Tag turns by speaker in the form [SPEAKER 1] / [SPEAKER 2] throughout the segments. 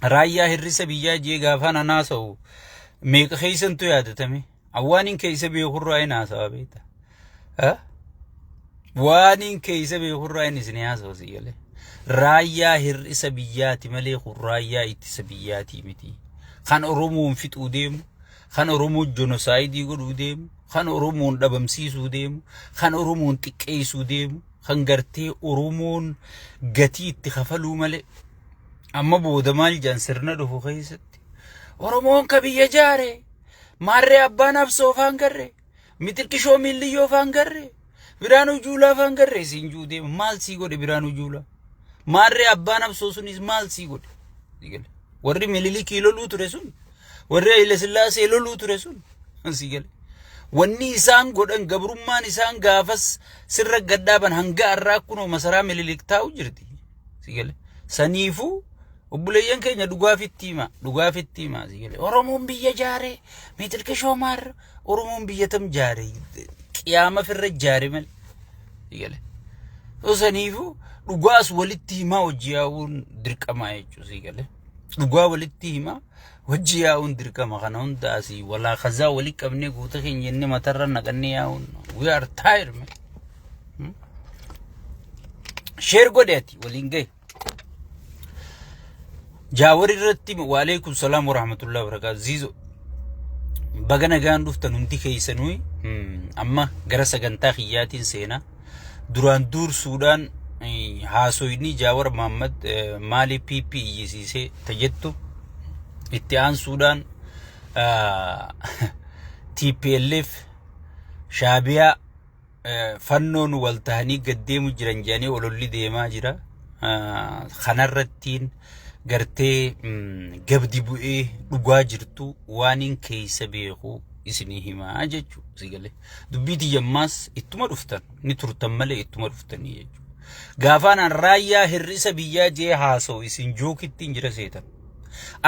[SPEAKER 1] raayyaa hirrisa biyyaa jee gaafaan anaasa'u meeqa keeysantu yaadatame awwaaniin keeysa beekurraa hin haasawa beekta waaniin keeysa beekurraa hin isin haasa'u si galee raayyaa hirrisa biyyaati malee kun raayyaa ittisa biyyaati miti kan oromoon fixuu deemu kan oromoon jonosaayidii godhuu deemu kan oromoon dhabamsiisuu deemu kan oromoon xiqqeessuu deemu kan gartee oromoon gatii itti kafaluu malee amma booda maal jaan sirna dhufu keessatti oromoon ka biyya jaare maarree abbaan absoo faan garre mitirkishoo milliyyoo faan garre biraanuu juulaa faan garre siin juu deema maal sii godhe biraanuu juulaa maarree abbaan absoo sunis maal sii godhe warri mililikii loluu ture sun warri Haile Sillaasee loluu ture sun si gale wanni isaan godhan gabrummaan isaan gaafas sirra gaddaaban hanga arraa kunoo masaraa mililik taa'u jirti si gale saniifuu obboleeyyan keenya dhugaafitti hima si gale oromoon biyya jaare mitilkishoo maar oromoon biyya tam jaare qiyaama firra jaare mal si gale saniifuu dhugaas walitti himaa hojii yaa'uun dirqamaa jechuu si gale dhugaa walitti himaa hojii yaa'uun dirqama kana hundaasi walaa khazaa walii qabnee guuta keenya inni matarra naqannee yaa'uun we are tired man share godheeti waliin gahe jaawar irratti wa alaykum salaam wa rahmatullahi wa barakatuh zizo baga nagaan dhuftan hundi keessanuu amma gara sagantaa khiyyaatiin seenaa duraan dur suudaan haasoyni jaawar Muhammad maali PP iyyisiisee tajettu itti aansuudhaan TPLF shaabiyaa fannoon wal tahanii gaddeemu jiran jedhanii ololli deemaa jira kanarrattiin gartee gabdi bu'ee dhugaa jirtu waaniin keeysa beeku isinii himaa jechuu si galee dubbiiti yammaas ittuma dhuftan ni turtan malee ittuma dhuftanii jechuu gaafaan raayyaa hirrisa biyyaa jee haasoo isin jookittiin jira seetan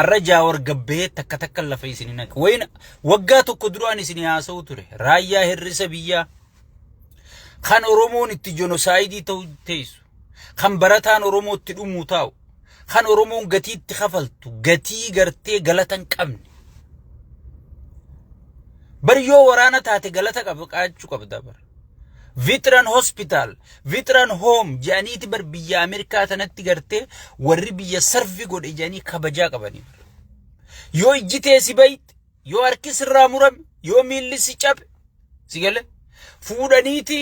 [SPEAKER 1] arra jaawar gabbee takka lafa isin naq wayna waggaa tokko duraan isin haasoo ture raayyaa hirrisa biyyaa kan oromoon itti jonosaayidii ta'u teessu kan barataan oromoo itti dhumuu taa'u kan oromoon gatii itti kafaltu gatii gartee galatan qabne bar yoo waraana taate galata qabaachuu qabda bar veteran hospital veteran home jaaniiti bar biyya Amerikaa tanatti gartee warri biyya sarvi godhe jaanii kabajaa qabanii yoo ijjitee si bayit yoo harki sirraa murame yoo miilli si cabe si gale fuudhaniiti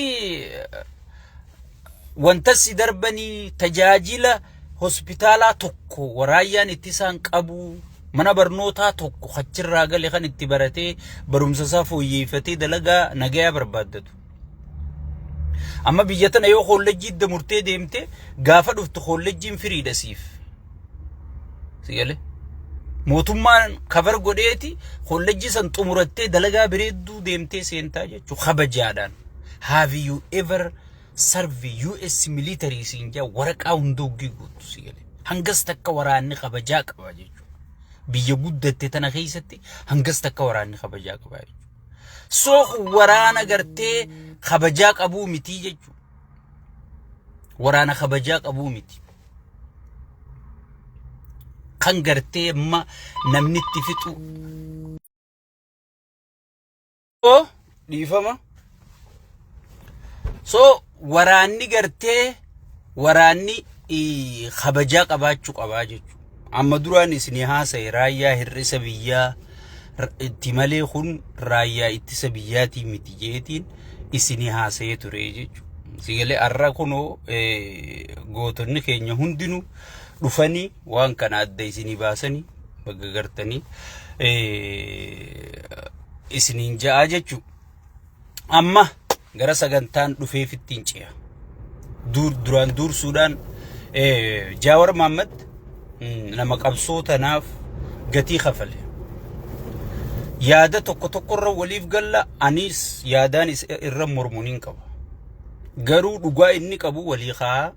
[SPEAKER 1] wanta si darbanii tajaajila hospitaalaa tokko waraayyaan itti isaan qabu mana barnootaa tokko achirraa gale kan itti baratee barumsa isaa fooyyeeffatee dalagaa nagayaa barbaaddatu amma biyya tana yoo kolleejjii murtee deemte gaafa dhuftu kolleejjiin firiidha siif si gale mootummaan kabar godheeti kolleejjii san xumurattee dalagaa bireedduu deemtee seentaa jechuu kabajaadhaan have you ever serve US military sinja waraqaa hundoogii guutu si gale hangas takka waraanni kabajaa qaba jechuu biyya guddatte tana keessatti hangas takka waraanni kabajaa qaba jechuu so waraana gartee kabajaa qabuu miti jechuu waraana kabajaa qabuu miti kan gartee ma namni itti fixu dhiifama so waraanni gartee waraanni kabajaa qabaachuu qabaa jechuu amma duraan isin haasa'e raayyaa hirrisa biyyaa itti malee kun raayyaa ittisa biyyaati miti jeetiin isin haasa'e ture jechuu si galee arra kunoo gootonni keenya hundinuu dhufanii waan kana adda isinii baasanii bagga gartanii isiniin ja'a jechuu amma gara sagantaan dhufeef ittiin ce'a duraan dursuudhaan Jaawar Muhammad nama qabsoo tanaaf gatii kafale yaada tokko irra waliif galla anis yaadaan irra mormuniin qaba garuu dhugaa inni qabu walii khaa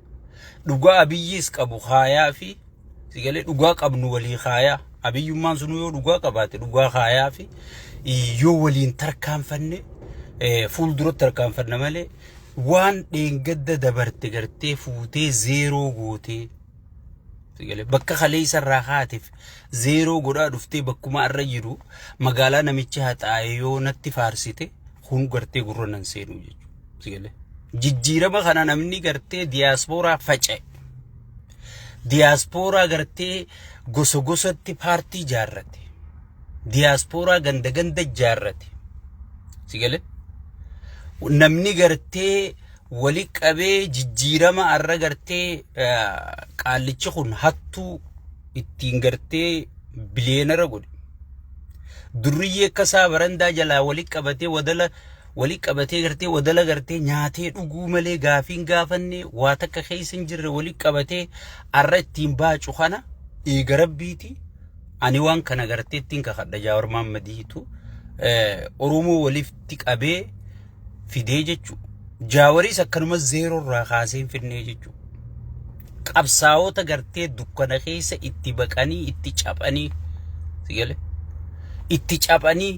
[SPEAKER 1] dhugaa abiyyiis qabu khaayaa fi sigalee dhugaa qabnu walii khaayaa abiyyummaan sunu yoo dhugaa qabaate dhugaa khaayaa fi yoo waliin tarkaanfanne fuuldura tarkaanfanne malee waan dheengadda dabarte gartee fuutee zeeroo gootee sigale bakka khaleessa raaqaatiif zeeroo godhaa dhuftee bakkuma arra jiru magaalaa namichi haxaayoo natti faarsite kun gartee gurra nan seenu jechuudha sigale jijjiirama kana namni gartee diaasporaa faca'e diaasporaa gartee gosa gosatti paartii jaarrate diaasporaa ganda ganda jaarrate sigale namni gartee wali qabee jijjiirama arra gartee qaallichi kun hattuu ittiin gartee biliyeenara godhe durriyyee kasaa barandaa jalaa wali qabatee wadala gartee nyaatee dhuguu malee gaafiin gaafanne waa takka keessa jirre wali qabatee arra ittiin baacu kana eega rabbiiti ani waan kana gartee ittiin kakadha Jawaar Mahaammadiitu Oromoo walitti qabee fidee jechuudha. Jaawaris akkanuma zeeroo irraa kaasee finnee jechuudha. Qabsaa'ota gartee dukkana keessa itti baqanii itti caphanii sigale itti caphanii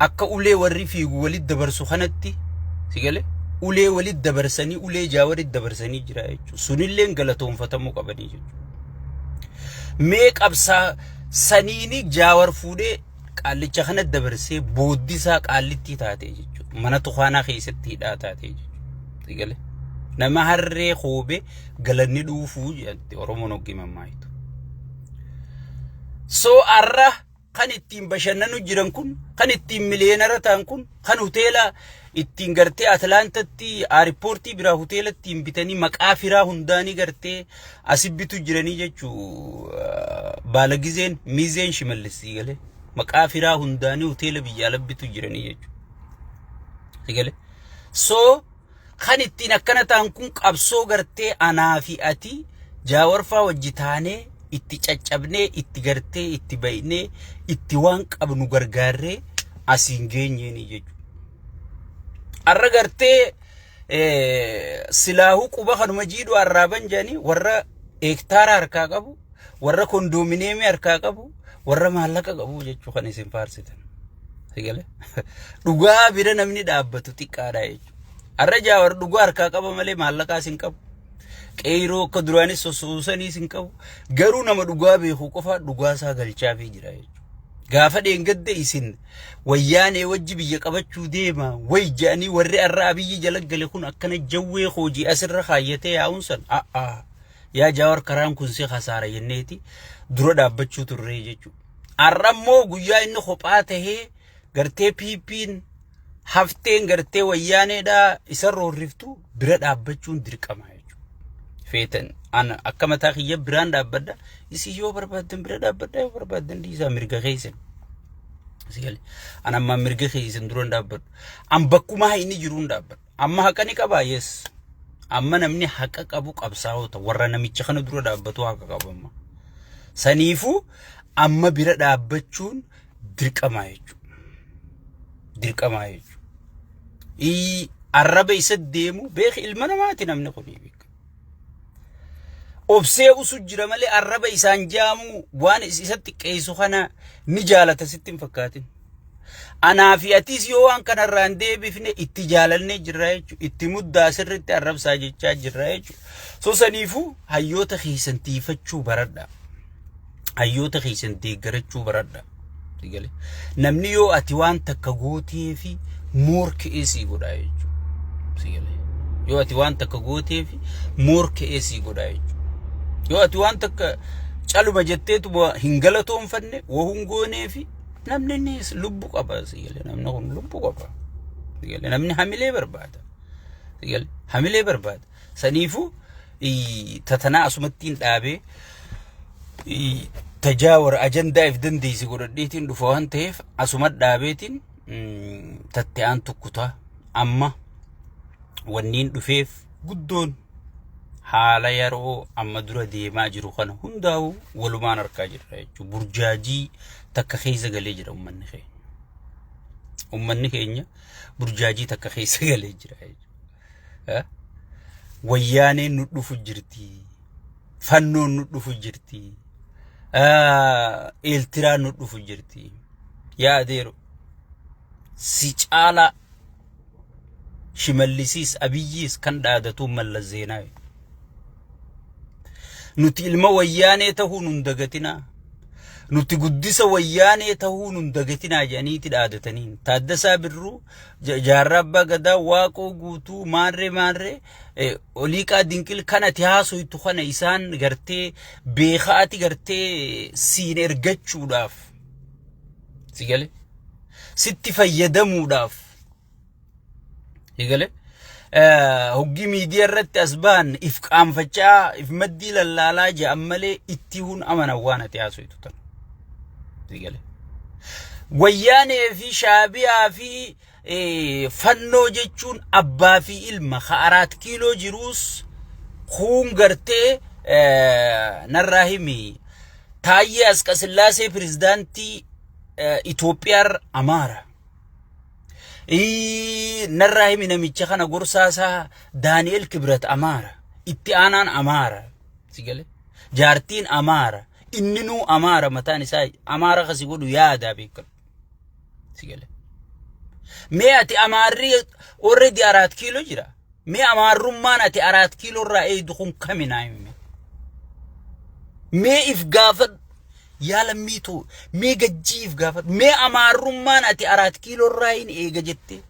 [SPEAKER 1] akka ulee warri fiigu walitti dabarsu kanatti sigale ulee walitti dabarsanii ulee Jaawarit dabarsanii jira jechuudha. Sunillee galatoonfatamuu qabanii jechuudha. Mee qabsaa saniini Jaawar fuudhee qaallicha kana dabarsee booddisaa qaallitti taatee jechuudha. Mana tuqaanaa keessatti hidhaa taatee jechuudha. Sigale nama harree khoobee galanni dhuufuu jedhante Oromoon hoggimammaayitu. So arra kan ittiin bashannanu jiran kun kan ittiin miliyeenara ta'an kun kan hoteela ittiin gartee Atlaantatti airportii biraa hoteela ittiin bitanii maqaa firaa hundaanii gartee asibbitu jiranii jechuu Baalagizeen Miizeen Shimallis sigale maqaa firaa hundaanii hoteela biyya alabbitu jiranii jechuu sigale so kan ittiin akkana ta'an kun qabsoo gartee anaa fi ati Jaawarfaa wajjitaanee itti caccabnee itti gartee itti baynee itti waan qabnu gargaarree asiin geenyeeni jechuudha. Arra gartee silaahu quba kanuma jiidhu arraaban jedhanii warra hektaara harkaa qabu warra kondominiyeemii harkaa qabu warra maallaqa qabu jechuu kan isin faarsitan. Sigale dhugaa bira namni dhaabbatu xiqqaadha jechuudha. Arra Jaawar dhugaa harkaa qaba malee maallaqaa sin qabu. Qeyroo akka duraanis sosoosanii sin qabu. Garuu nama dhugaa beeku qofa dhugaa isaa galchaafii jira jechuudha. Gaafa dheengadde isin wayyaanee wajji biyya qabachuu deema way jedhanii warri arra Abiyyi jala gale kun akkana jawwee hojii asirra kaayyatee yaa'uun san yaa Jaawar karaan kun si khasaara jenneeti dura dhaabbachuu turree jechuudha. Arra immoo guyyaa inni kophaa tahee gartee piipiin hafteen gartee wayyaaneedha isa roorriftu bira dhaabbachuun dirqama jechuudha. Feetan ana akka mataa kiyya biraan dhaabbadha isi yoo barbaadan bira dhaabbadha yoo barbaadan dhiisaa mirga keessan. Sigale ana amma mirga keessan dura dhaabbadhu. An bakkuma inni jiruun dhaabbadha. Amma haqa ni qabaa yes. Amma namni haqa qabu qabsaa'ota warra namicha kana dura dhaabbatu haqa qabu amma. Saniifuu amma bira dhaabbachuun dirqama jechuudha. Dirqama jechuudha. Arraba isa deemu beek ilma namaati namni kuni beek. Obsee usu jira malee arraba isaan jaamu waan isa xiqqeessu kana ni jaalata sitti hin fakkaatin. Anaa fi atis yoo waan kanarraan deebifne itti jaalalnee jirra jechuudha. Itti muddaa sirriitti arrabsaa jechaa jirra jechuudha. So saniifuu hayyoota keessan tiifachuu baradha. Hayyoota keessan deeggarachuu baradha. Namni yoo ati waan takka gootee fi morkee si godha jechuudha. Sigale yoo ati waan takka gootee fi morkee si godha jechuudha. Yoo ati waan takka caluma jetteetu hin galatoonfanne waan goonee fi namni ni lubbu qaba sigale namni kun lubbu qaba. Sigale namni hamilee barbaada. Sigale hamilee barbaada. Saniifuu tatanaa asumattiin dhaabee Tajaawar ajandaa if dandeessi godhadheetiin dhufa waan ta'eef asuma dhaabeetiin tatte'aan tukkutaa amma wanniin dhufeef guddoon haala yeroo amma dura deemaa jiru kana hundaa'u walumaan harkaa jirra jechuudha. Burjaajii takka keessa galee jira ummanni keenya. Ummanni keenya burjaajii takka keessa galee jira jechuudha. Wayyaaneen nu dhufu jirti. Fannoon nu dhufu jirti. Eeltiraan nu dhufu jirti. Yaa adeero si caala Shimallisiis Abiyyiis kan dhaadatu Mallas Zeenaawi. nuti ilma wayyaanee ta'uu nun dagatinaa nuti guddisa wayyaanee ta'uu nun dagatinaa jedhaniiti dhaadataniin Taaddasaa Birruu Jaarraa Abbaa Gadaa Waaqoo Guutuu maarree Oliiqaa Dinqil kanati haasoytu kana isaan gartee beekaati gartee siin ergachuudhaaf sigale sitti fayyadamuudhaaf sigale hoggi miidiyaa irratti asbaan if qaanfachaa if maddii lallaalaa jedhan malee itti hun amanan waan ati haasoytu tan sigale wayyaanee fi shaabiyaa fi fannoo jechuun abbaa fi ilma ka 4 kiiloo jiruus kun gartee narraa himi Taayyee Asqasillaasee pirezidaantii Itoophiyaa Amaara narraa himi namicha kana gorsaasaa Daani'el Kibrat Amaara itti aanaan Amaara sigale jaartiin Amaara inninu Amaara mataan isaa Amaara kasi godhu yaada beekan sigale mee ati Amaarri already 4 kiiloo jira mee Amaarrummaan ati 4 kiiloo irraa eeydu kun kaminaa mee if gaafad yaa lammiitu mee gajjii if gaafad mee Amaarrummaan ati 4 kiiloo irraa hin eega jette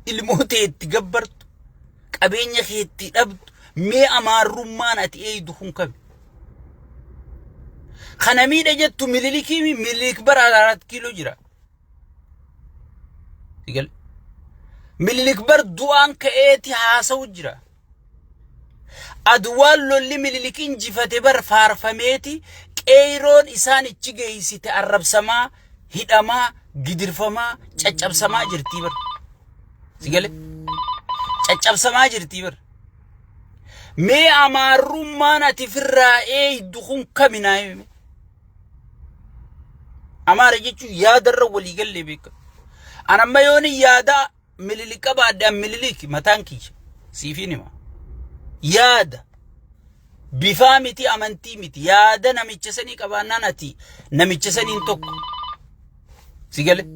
[SPEAKER 1] ilmootee itti gabbartu qabeenya kee itti dhabdu mee Amaarrummaan ati eeydu kun kami kana miidha jettu mililik bara 4 kiiloo jira sigale mililik bar du'aan ka'eeti haasawu jira adwaan lolli mililikin jifate bar faarfameeti qeeroon isaan ichi geessite arrabsamaa hidhamaa gidirfamaa caccabsamaa jirtii bar sigale caccabsamaa jirtii bar mee Amaarrummaan ati firraa eeydu kun kaminaa Amaara jechuun yaadarra walii gallee beeka anamma yooni yaada mililika baadaan mililiki mataan kiyya siifin hima yaada bifaa miti amantii miti yaada namicha sanii qabaannaan ati namicha saniin tokko sigale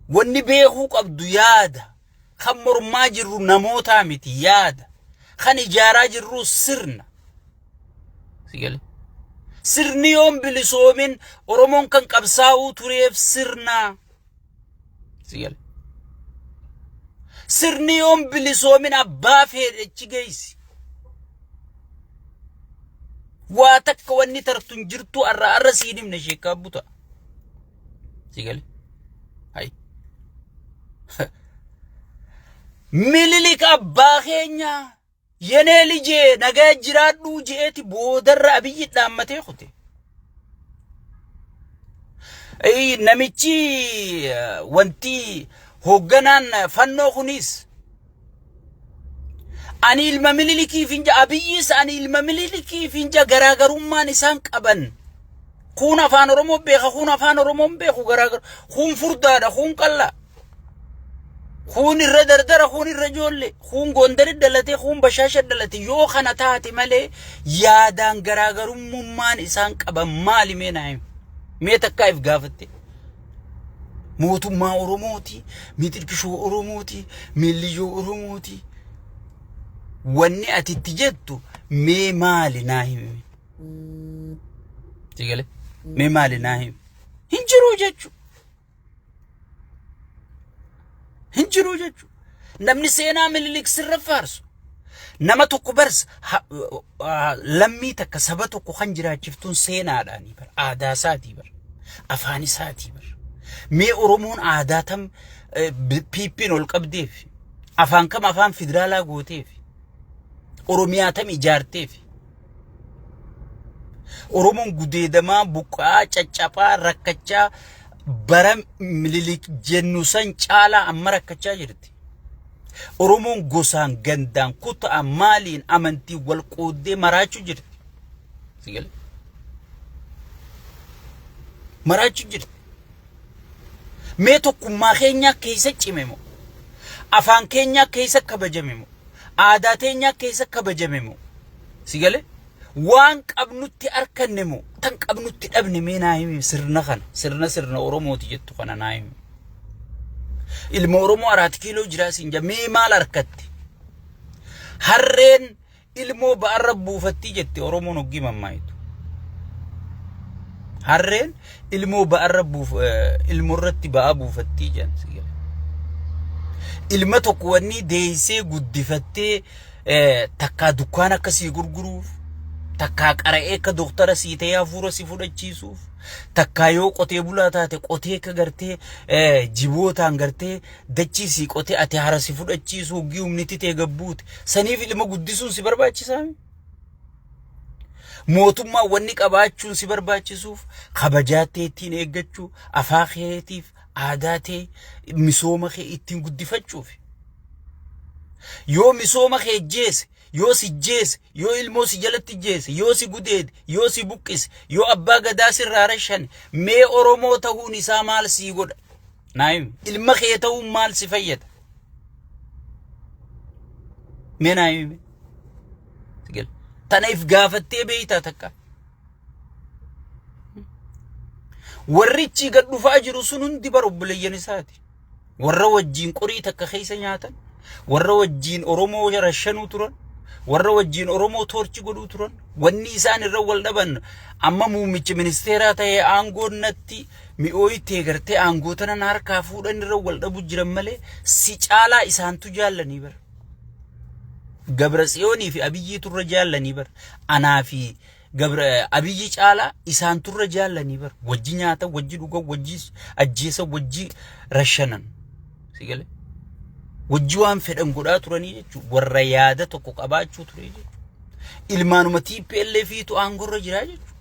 [SPEAKER 1] wanni beekuu qabdu yaada kan mormaa jirru namootaa miti yaada kan ijaaraa jirru sirna sigale sirni yoon bilisoomin Oromoon kan qabsaa'uu tureef sirna sigale sirni yoon bilisoomin abbaa fedhechi geessi waa takka wanni tartun jirtu arra siin himne sheekaa buta sigale hay mililik abbaa keenya yenee lijee nagaa jiraadhuu jeeti boodarra Abiyyi dhaammatee kute namichi wanti hoogganaan fannoo kunis ani ilma mililikii finja Abiyyis ani ilma mililikii finja garaagarummaan isaan qaban kun afaan Oromoo beeka kun afaan Oromoo beeku garaagar kun furdaadha kun qalla kun irra dardara kun irra joolle kun Gondar dalate kun Bashaasha dalate yoo kana taate malee yaadaan garaagarummaan isaan qaban maali meenaa mee takka if gaafatte mootummaa Oromooti mitirkishoo Oromooti milliyoo Oromooti wanni ati itti jettu mee maali naa himi sigale mee maali naa himi hinjiruu jechu namni seenaa mililik sirra faarsu nama tokko bars lammii takka saba tokko kan jiraachiftuun seenaadhaanii bar aadaa isaatii bar afaan isaatii bar mee Oromoon aadaa tam piippiin ol qabdeef afaan kam afaan federaalaa gooteef Oromiyaa tam ijaarteef Oromoon gudeedamaa buqqaa caccaphaa rakkachaa bara mililik jennu san caalaa amma rakkachaa jirti Oromoon gosaan gandaan kutaa maaliin amantii wal qoodee maraachuu jirti sigale maraachuu jirti mee tokkummaa keenya keessa cimemo afaan keenya keessa kabajamemo aadaa teenya keessa kabajamemo sigale waan qabnutti arkannemo tan qabnutti dhabne mee naa himi sirna kana sirna Oromooti jettu kana naa himi ilma Oromoo 4 kiiloo jira sinja mee maal arkatti harreen ilmoo ba'arra buufattii jetti Oromoon hoggii mammaayitu. Harreen ilmoo ba'arra ilmoorratti ba'aa buufattii jedhan. Ilma tokko wanni deessee guddifattee takkaa dukkaana akkasii gurguruuf, takkaa qara'ee akka doktora sii ta'ee hafuura si fudhachiisuuf, takkaa yoo qotee bulaa taate qotee akka gartee jibootaan gartee dachii sii qotee ati hara si fudhachiisu hoggii humniti ta'e gabbuuti. Saniif ilma guddisuun si barbaachisaa? Mootummaa wanni qabaachuun si barbaachisuuf kabajaa ta'e ittiin eeggachuu, afaan keetiif aadaa ta'e misooma kee ittiin guddifachuuf. Yoo misooma kee jeese, yoo si jeese, yoo ilmoo si jalatti jeese, yoo si gudeede, yoo si buqqise, yoo abbaa gadaa sirraa rashan, mee Oromoo ta'uun isaa maal sii godha? Naayim, ilma kee ta'uun maal si fayyada? Mee naayim. Tanaaf gaafattee beeytaa takka. Warrichi gad dhufaa jiru sun hundi bara obboleeyyan isaati. Warra wajjiin qorii takka keessa nyaatan, warra wajjiin Oromoo rashanuu turan, warra wajjiin Oromoo toorchi godhuu turan, wanni isaan irra wal dhaban amma muummichi ministeeraa ta'ee aangoonnatti mi'ooyitee gartee aangoota nan harkaa fuudhan irra wal dhabu jiran malee si caalaa isaantu jaallanii bara. Gabratsiyoonii fi Abiyyi turra jaallanii bara. Anaa fi Abiyyi caalaa isaan turra jaallanii bara. Wajji nyaata, wajji dhuga, wajji ajjeesa, wajji rashanan. Sigale. Wajji waan fedhan godhaa turanii jechuudha. Warra yaada tokko qabaachuu ture jechuudha. Ilmaanuma TPLFiitu aangorra jiraa jechuudha.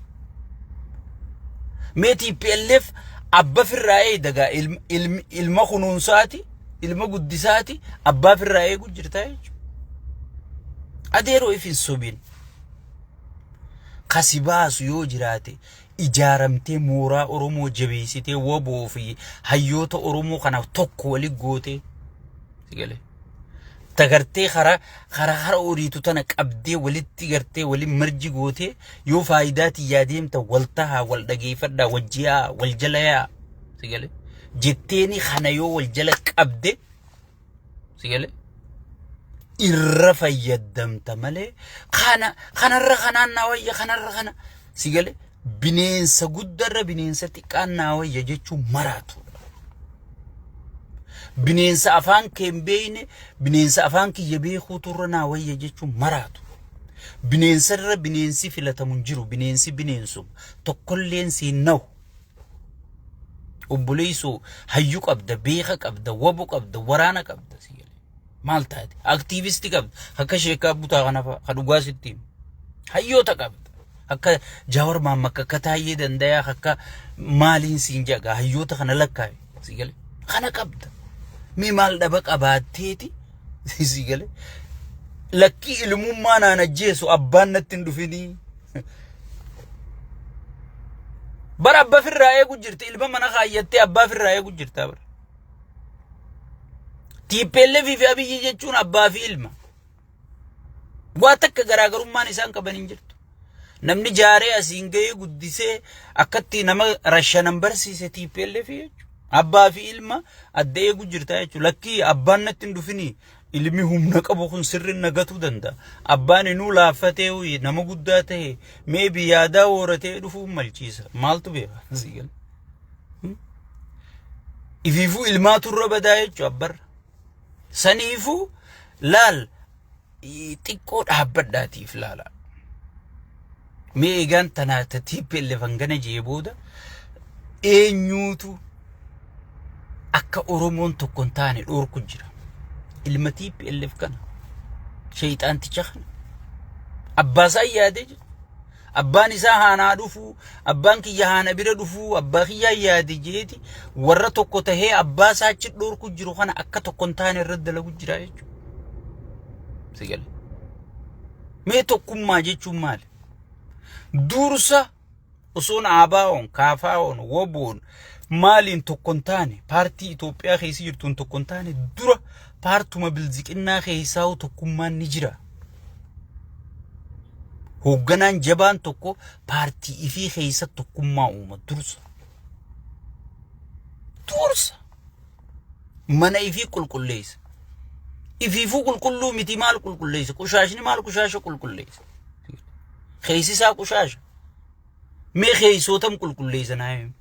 [SPEAKER 1] Mee TPLF abba firraa eedagaa ilma kunuunsaati, ilma guddisaati, abbaa firraa eegu jirtaa jechuudha. Adeeroo ifin sobiin kasi baasu yoo jiraate ijaaramtee mooraa Oromoo jabeessitee waboo fi hayyoota Oromoo kana tokko wali gootee sigale tagartee khara oriitu tana qabdee walitti gartee wali marji gootee yoo faayidaati yaadeemta waltaha wal dhageeffadha wajjiyaa wal jalayaa sigale jetteeni khana yoo wal jala qabde sigale irra fayyadamta malee kanarra kanaan naawayya kanarra kana sigale bineensa guddarra bineensa xiqqaan naawayya jechuun maraatu. Bineensa afaan keembeeyne bineensa afaan kiyya beekuu turra naawayya jechuun maraatu. Bineensarra bineensi filatamu jiru bineensi bineensum tokkolleen siin nawu. Obboleessoo hayyuu qabda beeka qabda wabu qabda waraana qabda sigale. Maltaati aktivisti qabda akka sheekaa butaa kana kadhugaa sitti hayyoota qabda akka Jawaar Mohammad akka taayee dandayaa akka maaliin siin jaga hayyoota kana lakkaaye sigale kana qabda mi maal dhaba qabaatteeti sigale lakki ilmummaa naan ajjeesu abbaan natti hin dhufinii bara abbaa firraa eegu jirti ilma mana kaayyattee abbaa firraa eegu jirta bara. TPLF fi Abiyyi jechuun abbaa fi ilma. Waa takka garaagarummaan isaan qaban hin jirtu. Namni jaaree asiin gahee guddisee akkatti nama rashanan barsiise TPLF jechuudha. Abbaa fi ilma adda eegu jirta jechuudha. Lakkii abbaan natti hin dhufinii ilmi humna qabu kun sirriin nagatuu danda'a. Abbaan inuu laaffatee nama guddaa ta'e mee biyaadaa hooratee dhufuun malchiisa. Maaltu beeka? Ifiifuu ilmaatu irra badaa jechuudha abbarra. Saniifu laal xiqqoo dhaabbadhaatiif laala. Mee eegaan tanaata TPLF hangana jee booda eenyuutu akka Oromoon tokko hin taane dhoorku jira. Ilma TPLF kana shayxaanticha kana abbaasaa yaadee jira. Abbaan isaa haanaa dhufu, abbaan kiyya haana bira dhufu, abbaa kiyya yaade jeeti warra tokko tahee abbaa isaa achi dhoorku jiru kana akka tokko hin taane irra dalagu jira jechuudha. Sigale. Mee tokkummaa jechuun maali? Dursa osoon aabaa'oon, kaafaa'oon, woboon maaliin tokko hin taane paartii Itoophiyaa keessa jirtuun tokko hin taane dura paartuma bilziqinnaa keessaa tokkummaan ni jira. Hoogganaan jabaan tokko paartii ifii keessa tokkummaa uuma dursa. Mana ifii qulqulleessa. ifiifuu qulqulluu miti maal qulqulleessa qushaashni maal qushaasha qulqulleessa keeysisaa qushaasha mee keeysootam qulqulleessa naayem